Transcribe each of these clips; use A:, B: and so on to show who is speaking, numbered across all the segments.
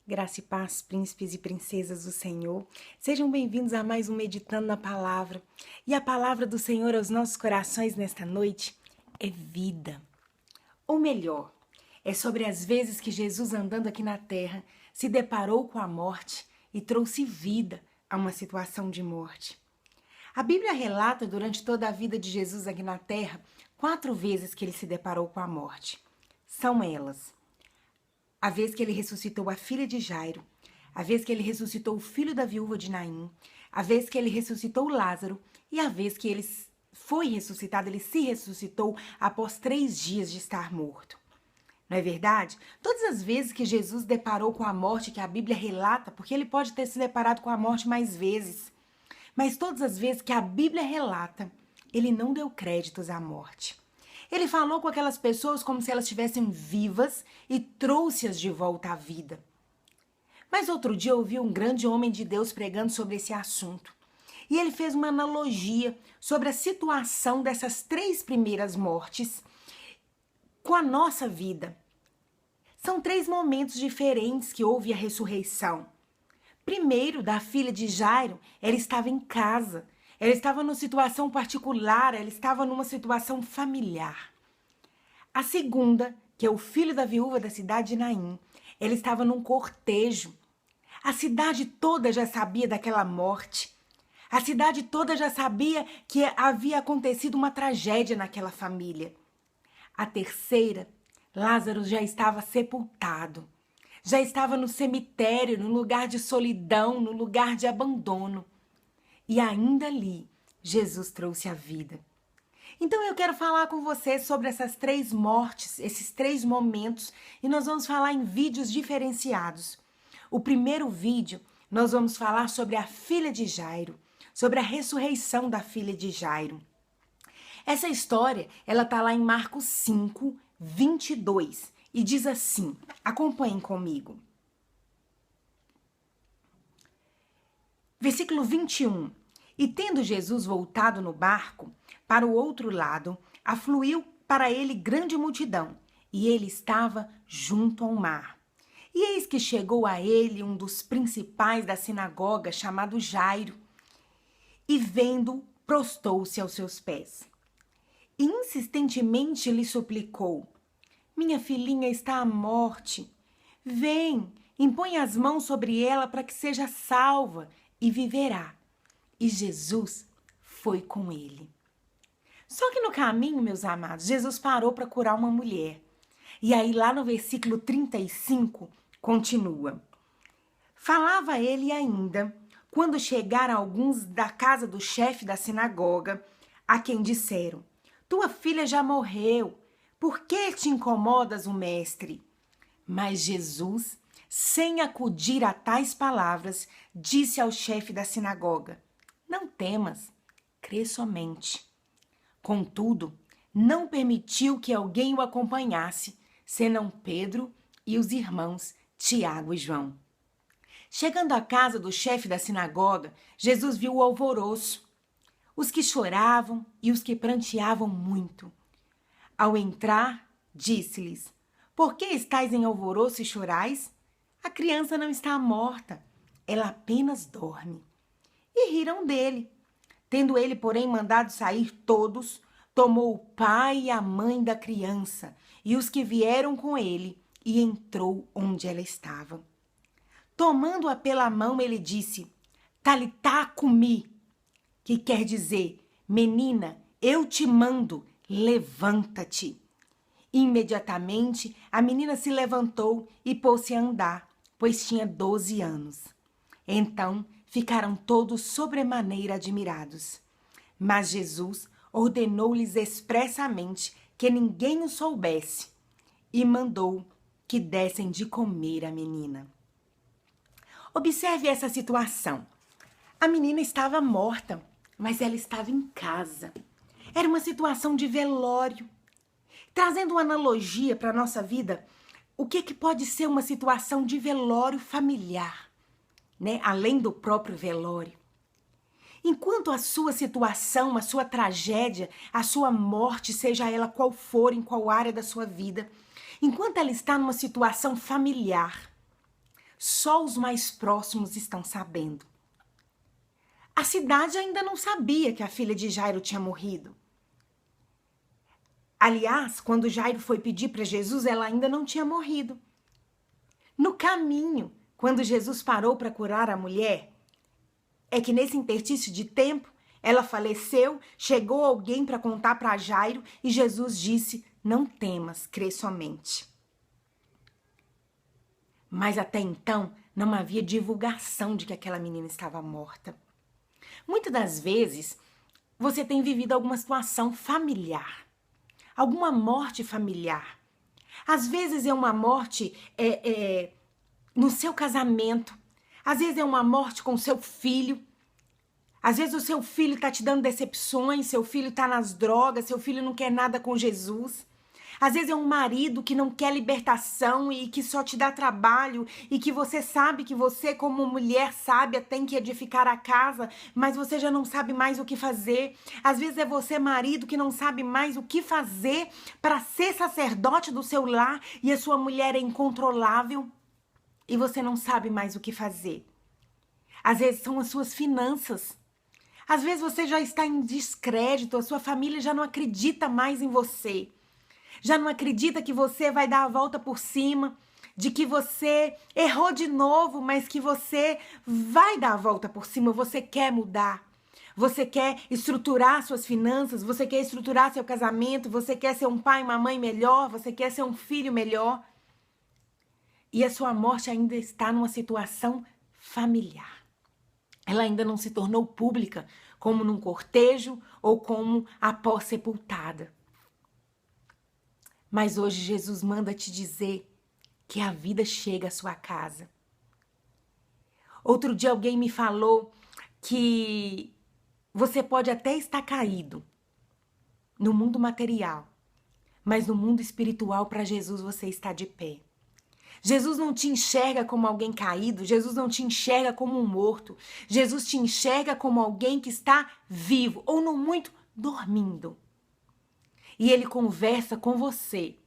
A: Graça e paz, príncipes e princesas do Senhor. Sejam bem-vindos a mais um Meditando na Palavra. E a palavra do Senhor aos nossos corações nesta noite é vida. Ou melhor, é sobre as vezes que Jesus, andando aqui na terra, se deparou com a morte e trouxe vida a uma situação de morte. A Bíblia relata durante toda a vida de Jesus aqui na terra 4 vezes que ele se deparou com a morte. São elas: a vez que ele ressuscitou a filha de Jairo, a vez que ele ressuscitou o filho da viúva de Naim, a vez que ele ressuscitou Lázaro e a vez que ele foi ressuscitado, ele se ressuscitou após 3 dias de estar morto. Não é verdade? Todas as vezes que Jesus deparou com a morte que a Bíblia relata, porque ele pode ter se deparado com a morte mais vezes, mas todas as vezes que a Bíblia relata, ele não deu créditos à morte. Ele falou com aquelas pessoas como se elas estivessem vivas e trouxe-as de volta à vida. Mas outro dia eu ouvi um grande homem de Deus pregando sobre esse assunto. E ele fez uma analogia sobre a situação dessas 3 primeiras mortes com a nossa vida. São 3 momentos diferentes que houve a ressurreição. Primeiro, da filha de Jairo, ela estava em casa. Ela estava numa situação particular, ela estava numa situação familiar. A segunda, que é o filho da viúva da cidade de Naim, ela estava num cortejo. A cidade toda já sabia daquela morte. A cidade toda já sabia que havia acontecido uma tragédia naquela família. A terceira, Lázaro já estava sepultado. Já estava no cemitério, no lugar de solidão, no lugar de abandono. E ainda ali, Jesus trouxe a vida. Então eu quero falar com você sobre essas 3 mortes, esses 3 momentos, e nós vamos falar em vídeos diferenciados. O primeiro vídeo, nós vamos falar sobre a filha de Jairo, sobre a ressurreição da filha de Jairo. Essa história, ela tá lá em Marcos 5, 22, e diz assim, acompanhem comigo. Versículo 21. E tendo Jesus voltado no barco para o outro lado, afluiu para ele grande multidão, e ele estava junto ao mar. E eis que chegou a ele um dos principais da sinagoga, chamado Jairo, e vendo, prostou-se aos seus pés. E insistentemente lhe suplicou: minha filhinha está à morte. Vem, impõe as mãos sobre ela para que seja salva e viverá. E Jesus foi com ele. Só que no caminho, meus amados, Jesus parou para curar uma mulher. E aí lá no versículo 35, continua. Falava ele ainda, quando chegaram alguns da casa do chefe da sinagoga, a quem disseram: tua filha já morreu, por que te incomodas o mestre? Mas Jesus, sem acudir a tais palavras, disse ao chefe da sinagoga: não temas, crê somente. Contudo, não permitiu que alguém o acompanhasse, senão Pedro e os irmãos Tiago e João. Chegando à casa do chefe da sinagoga, Jesus viu o alvoroço, os que choravam e os que pranteavam muito. Ao entrar, disse-lhes: por que estáis em alvoroço e chorais? A criança não está morta, ela apenas dorme. E riram dele. Tendo ele, porém, mandado sair todos, tomou o pai e a mãe da criança e os que vieram com ele e entrou onde ela estava. Tomando-a pela mão, ele disse: Talitá cumi, que quer dizer: menina, eu te mando, levanta-te. Imediatamente, a menina se levantou e pôs-se a andar, pois tinha 12 anos. Então, ficaram todos sobremaneira admirados. Mas Jesus ordenou-lhes expressamente que ninguém o soubesse e mandou que dessem de comer à menina. Observe essa situação. A menina estava morta, mas ela estava em casa. Era uma situação de velório. Trazendo uma analogia para a nossa vida, o que pode ser uma situação de velório familiar, né? Além do próprio velório. Enquanto a sua situação, a sua tragédia, a sua morte, seja ela qual for, em qual área da sua vida, enquanto ela está numa situação familiar, Só os mais próximos estão sabendo. A cidade ainda não sabia que a filha de Jairo tinha morrido. Aliás, quando Jairo foi pedir para Jesus, ela ainda não tinha morrido. No caminho, quando Jesus parou para curar a mulher, é que nesse interstício de tempo, ela faleceu, chegou alguém para contar para Jairo e Jesus disse: não temas, crê somente. Mas até então, não havia divulgação de que aquela menina estava morta. Muitas das vezes, você tem vivido alguma situação familiar, alguma morte familiar. Às vezes é uma morte no seu casamento, às vezes é uma morte com seu filho, às vezes o seu filho está te dando decepções, seu filho está nas drogas, seu filho não quer nada com Jesus. Às vezes é um marido que não quer libertação e que só te dá trabalho e que você sabe que você, como mulher sábia, tem que edificar a casa, mas você já não sabe mais o que fazer. Às vezes é você, marido, que não sabe mais o que fazer para ser sacerdote do seu lar e a sua mulher é incontrolável e você não sabe mais o que fazer. Às vezes são as suas finanças. Às vezes você já está em descrédito, a sua família já não acredita mais em você. Já não acredita que você vai dar a volta por cima, de que você errou de novo, mas que você vai dar a volta por cima, você quer mudar. Você quer estruturar suas finanças, você quer estruturar seu casamento, você quer ser um pai e uma mãe melhor, você quer ser um filho melhor. E a sua morte ainda está numa situação familiar. Ela ainda não se tornou pública, como num cortejo ou como após sepultada. Mas hoje Jesus manda te dizer que a vida chega à sua casa. Outro dia alguém me falou que você pode até estar caído no mundo material, mas no mundo espiritual, para Jesus, você está de pé. Jesus não te enxerga como alguém caído, Jesus não te enxerga como um morto. Jesus te enxerga como alguém que está vivo, ou no muito, dormindo. E ele conversa com você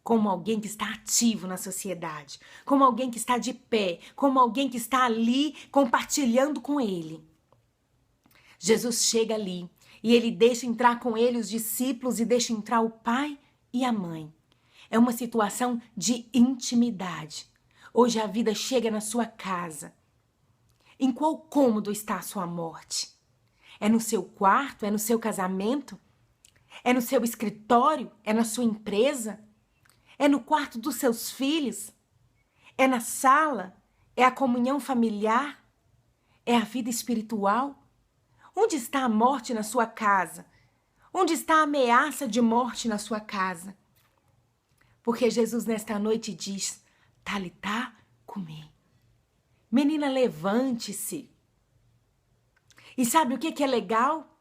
A: como alguém que está ativo na sociedade, como alguém que está de pé, como alguém que está ali compartilhando com ele. Jesus chega ali e ele deixa entrar com ele os discípulos e deixa entrar o pai e a mãe. É uma situação de intimidade. Hoje a vida chega na sua casa. Em qual cômodo está a sua morte? É no seu quarto? É no seu casamento? É no seu escritório? É na sua empresa? É no quarto dos seus filhos? É na sala? É a comunhão familiar? É a vida espiritual? Onde está a morte na sua casa? Onde está a ameaça de morte na sua casa? Porque Jesus nesta noite diz: Talitá cumi. Menina, levante-se. E sabe o que é legal?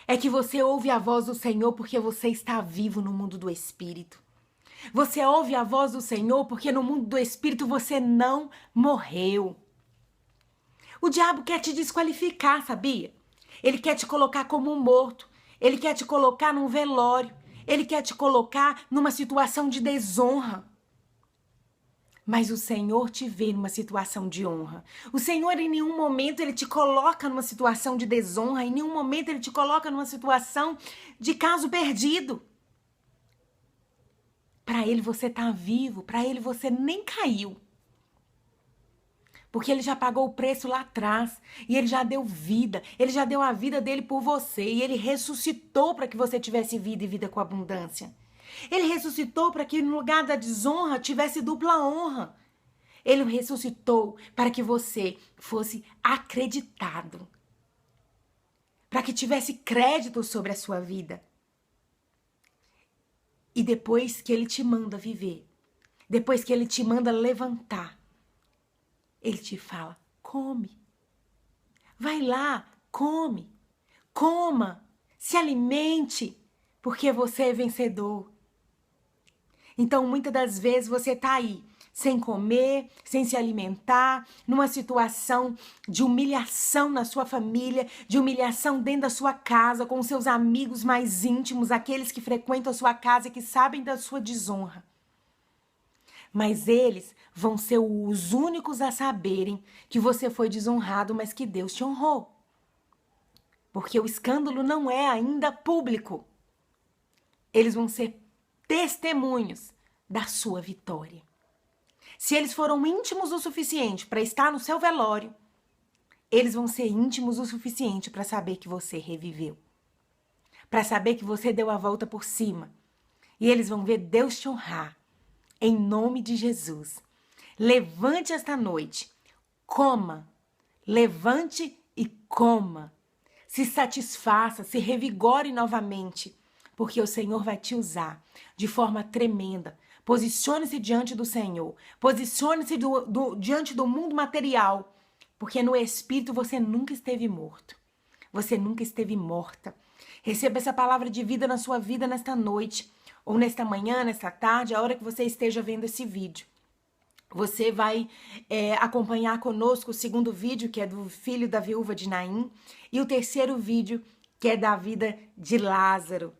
A: É que você ouve a voz do Senhor porque você está vivo no mundo do Espírito. Você ouve a voz do Senhor porque no mundo do Espírito você não morreu. O diabo quer te desqualificar, sabia? Ele quer te colocar como um morto. Ele quer te colocar num velório. Ele quer te colocar numa situação de desonra. Mas o Senhor te vê numa situação de honra. O Senhor, em nenhum momento, ele te coloca numa situação de desonra. Em nenhum momento, ele te coloca numa situação de caso perdido. Para ele, você está vivo. Para ele, você nem caiu. Porque ele já pagou o preço lá atrás. E ele já deu vida. Ele já deu a vida dele por você. E ele ressuscitou para que você tivesse vida e vida com abundância. Ele ressuscitou para que no lugar da desonra tivesse dupla honra. Ele ressuscitou para que você fosse acreditado. Para que tivesse crédito sobre a sua vida. E depois que ele te manda viver, depois que ele te manda levantar, ele te fala: come. Vai lá, come. Coma. Se alimente, porque você é vencedor. Então, muitas das vezes você está aí, sem comer, sem se alimentar, numa situação de humilhação na sua família, de humilhação dentro da sua casa, com seus amigos mais íntimos, aqueles que frequentam a sua casa e que sabem da sua desonra. Mas eles vão ser os únicos a saberem que você foi desonrado, mas que Deus te honrou. Porque o escândalo não é ainda público. Eles vão ser testemunhos da sua vitória. Se eles foram íntimos o suficiente para estar no seu velório, eles vão ser íntimos o suficiente para saber que você reviveu. Para saber que você deu a volta por cima. E eles vão ver Deus te honrar. Em nome de Jesus. Levante esta noite. Coma. Levante e coma. Se satisfaça, se revigore novamente. Porque o Senhor vai te usar de forma tremenda. Posicione-se diante do Senhor. Posicione-se diante do mundo material. Porque no Espírito você nunca esteve morto. Você nunca esteve morta. Receba essa palavra de vida na sua vida nesta noite. Ou nesta manhã, nesta tarde, a hora que você esteja vendo esse vídeo. Você vai acompanhar conosco o segundo vídeo, que é do filho da viúva de Naim. E o terceiro vídeo, que é da vida de Lázaro.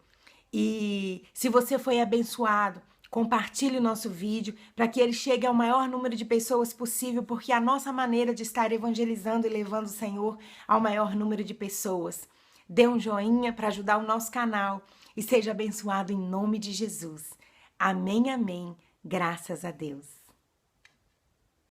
A: E se você foi abençoado, compartilhe o nosso vídeo para que ele chegue ao maior número de pessoas possível, porque é a nossa maneira de estar evangelizando e levando o Senhor ao maior número de pessoas. Dê um joinha para ajudar o nosso canal e seja abençoado em nome de Jesus. Amém, amém. Graças a Deus.